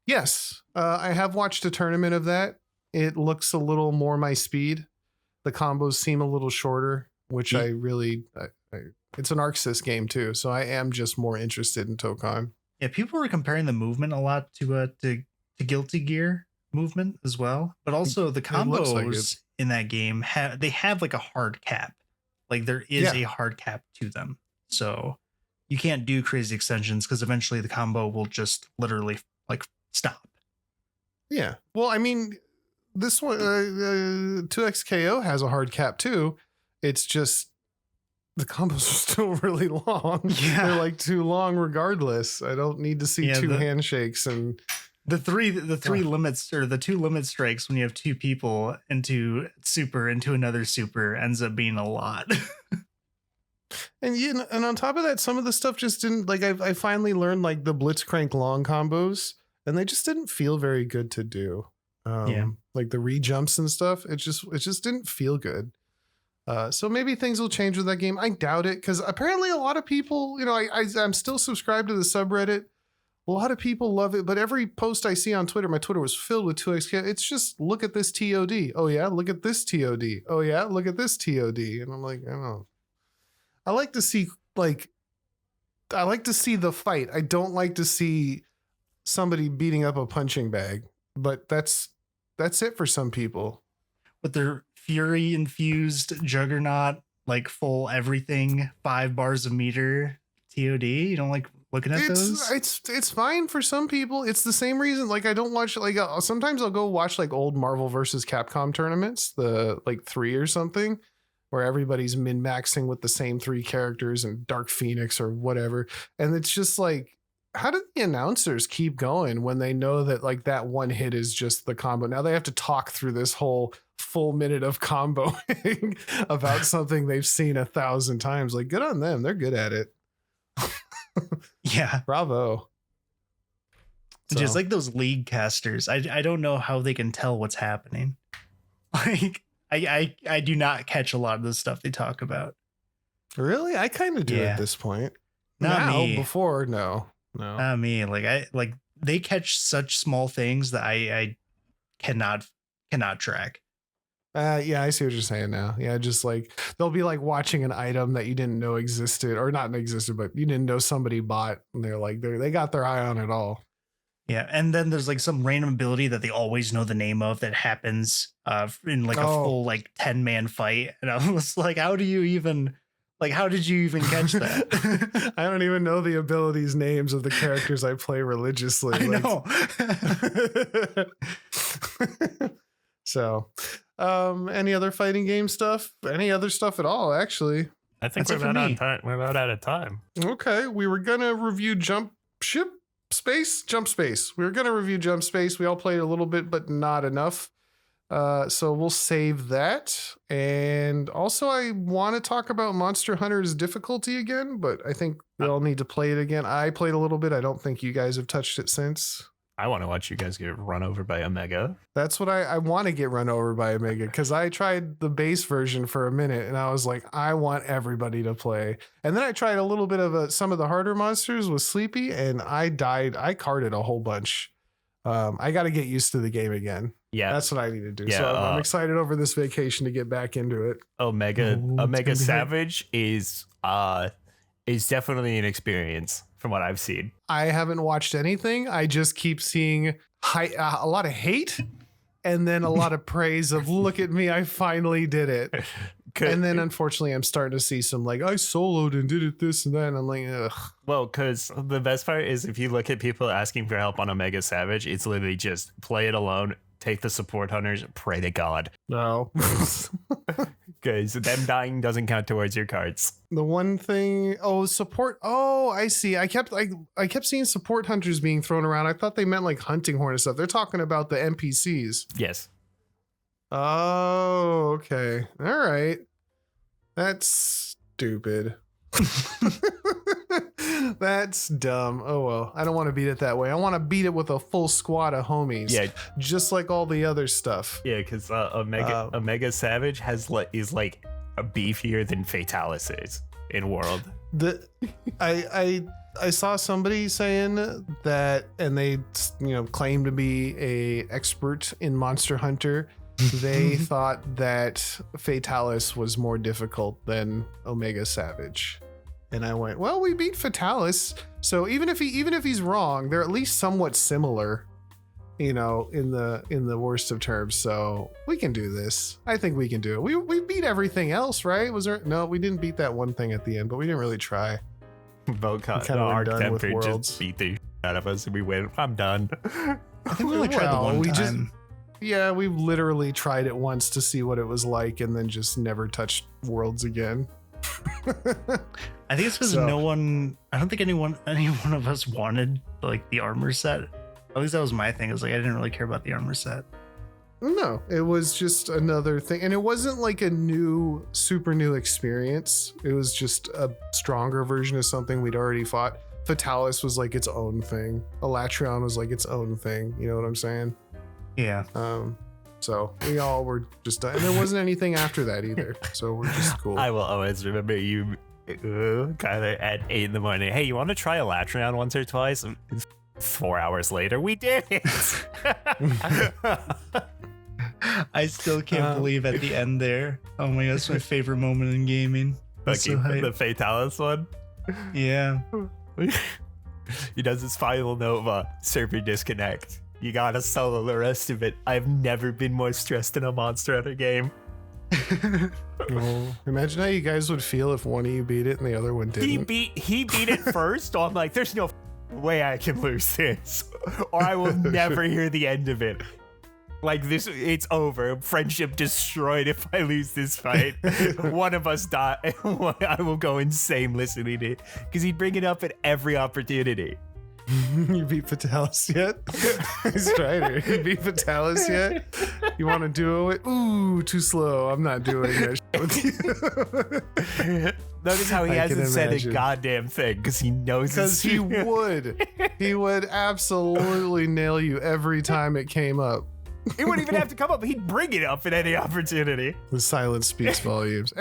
B: Yes, I have watched a tournament of that. It looks a little more my speed. The combos seem a little shorter, which I really. It's an Arc Sys game too, so I am just more interested in Tokon.
C: Yeah, people were comparing the movement a lot to Guilty Gear movement as well, but also the combos like in that game have like a hard cap. Like there is a hard cap to them, so you can't do crazy extensions because eventually the combo will just literally like stop.
B: Yeah, well, I mean, this one 2XKO has a hard cap too. It's just the combos are still really long.
C: Yeah,
B: they're like too long regardless. I don't need to see two handshakes and.
C: The three limits, or the two limit strikes when you have two people into another super ends up being a lot.
B: And and on top of that, some of the stuff just didn't like. I finally learned like the Blitzcrank long combos, and they just didn't feel very good to do. Like the re-jumps and stuff. It just didn't feel good. So maybe things will change with that game. I doubt it, because apparently a lot of people, you know, I'm still subscribed to the subreddit. A lot of people love it, but every post I see on Twitter, my Twitter was filled with 2XK. It's just, look at this TOD. Oh yeah, look at this TOD. Oh yeah, look at this TOD. And I'm like, I don't know. I like to see the fight. I don't like to see somebody beating up a punching bag. But that's it for some people.
C: With their fury infused juggernaut, like full everything, 5 bars a meter TOD. You don't like looking at those?
B: It's fine for some people. It's the same reason. Like I don't watch like sometimes I'll go watch like old Marvel versus Capcom tournaments, the like 3 or something, where everybody's min-maxing with the same 3 characters and Dark Phoenix or whatever. And it's just like, how do the announcers keep going when they know that like that one hit is just the combo? Now they have to talk through this whole full minute of comboing about something they've seen 1,000 times. Like, good on them. They're good at it.
C: Yeah,
B: bravo.
C: Just like those league casters, I don't know how they can tell what's happening. Like I do not catch a lot of the stuff they talk about.
B: Really? I kind of do at this point.
C: Not
B: now,
C: me.
B: Before, no.
C: Not me. Like they catch such small things that I cannot track.
B: Yeah, I see what you're saying now. Yeah, just like they'll be like watching an item that you didn't know existed, or not existed, but you didn't know somebody bought, and they're like they got their eye on it all.
C: Yeah, and then there's like some random ability that they always know the name of that happens in like a full like 10-man fight, and I was like, how did you even catch that?
B: I don't even know the abilities names of the characters I play religiously.
C: I know.
B: So, any other fighting game stuff? Any other stuff at all, actually?
D: I think we're about out of time.
B: Okay, we were gonna review Jump Space. We were gonna review Jump Space. We all played a little bit, but not enough. So we'll save that. And also, I want to talk about Monster Hunter's difficulty again, but I think we all need to play it again. I played a little bit. I don't think you guys have touched it since.
D: I want to watch you guys get run over by Omega.
B: That's what I want to get run over by Omega, because I tried the base version for a minute and I was like, I want everybody to play. And then I tried a little bit of some of the harder monsters with Sleepy, and I died. I carded a whole bunch. I got to get used to the game again.
D: Yeah.
B: That's what I need to do.
D: Yeah,
B: So I'm excited over this vacation to get back into it.
D: Omega Savage is definitely an experience from what I've seen.
B: I haven't watched anything. I just keep seeing a lot of hate and then a lot of praise of look at me, I finally did it. And then unfortunately I'm starting to see some like I soloed and did it this and that. And I'm like, ugh.
D: Well, because the best part is if you look at people asking for help on Omega Savage, it's literally just play it alone, take the support hunters, pray to God.
B: No.
D: Because them dying doesn't count towards your cards.
B: The one thing, support. Oh, I see. I kept seeing support hunters being thrown around. I thought they meant like hunting horn and stuff. They're talking about the NPCs.
D: Yes.
B: Oh, okay. All right. That's stupid. That's dumb. Oh well, I don't want to beat it that way. I want to beat it with a full squad of homies. Yeah, just like all the other stuff.
D: Yeah, because Omega Savage is like a beefier than Fatalis is in World.
B: I saw somebody saying that, and they claim to be a expert in Monster Hunter. They thought that Fatalis was more difficult than Omega Savage. And I went, well, we beat Fatalis. So even if he's wrong, they're at least somewhat similar, in the worst of terms. So we can do this. I think we can do it. We beat everything else, right? No, we didn't beat that one thing at the end, but we didn't really try.
D: Our Tempter just beat the shit out of us and we went, I'm done.
C: I think we only tried the one time.
B: Yeah, we literally tried it once to see what it was like and then just never touched Worlds again.
C: I think it's because I don't think any one of us wanted like the armor set. At least that was my thing. It was like I didn't really care about the armor set.
B: No, it was just another thing. And it wasn't like a super new experience. It was just a stronger version of something we'd already fought. Fatalis was like its own thing. Elatrion was like its own thing. You know what I'm saying?
C: Yeah.
B: So we all were just done. And there wasn't anything after that either. So we're just cool.
D: I will always remember you, Kyler, at 8 a.m. Hey, you want to try Elatrion once or twice? 4 hours later, we did it.
C: I still can't believe at the end there. Oh my god, that's my favorite moment in gaming.
D: The Fatalis one?
C: Yeah.
D: He does his final Nova, server disconnect. You gotta solo the rest of it. I've never been more stressed in a Monster Hunter game.
B: Well, imagine how you guys would feel if one of you beat it and the other one didn't.
D: He beat it first, so I'm like, there's no way I can lose this, or I will never hear the end of it. Like this, it's over. Friendship destroyed if I lose this fight. One of us die. I will go insane listening to it because he'd bring it up at every opportunity.
B: You beat Fatalis yet? Strider, you beat Fatalis yet? You want to duo it? Ooh, too slow. I'm not doing that shit with you.
D: Notice how he hasn't said a goddamn thing because he knows.
B: Because he would. He would absolutely nail you every time it came up.
D: He wouldn't even have to come up. He'd bring it up at any opportunity.
B: The silence speaks volumes.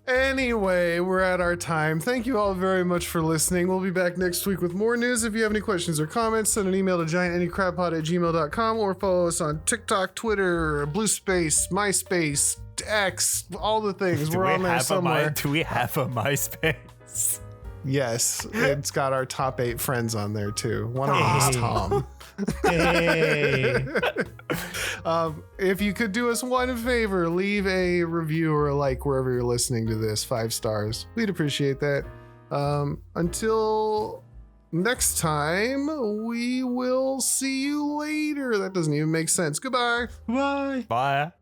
B: Anyway, we're at our time. Thank you all very much for listening. We'll be back next week with more news. If you have any questions or comments, send an email to giantanycrabpod@gmail.com or follow us on TikTok, Twitter, Bluespace, MySpace, X, all the things. We're on there somewhere.
D: Do we have a MySpace?
B: Yes, it's got our top 8 friends on there too. One of them is Tom.
C: Hey.
B: If you could do us one favor, leave a review or a like wherever you're listening to this. 5 stars. We'd appreciate that. Until next time, we will see you later. That doesn't even make sense. Goodbye.
C: Bye.
D: Bye.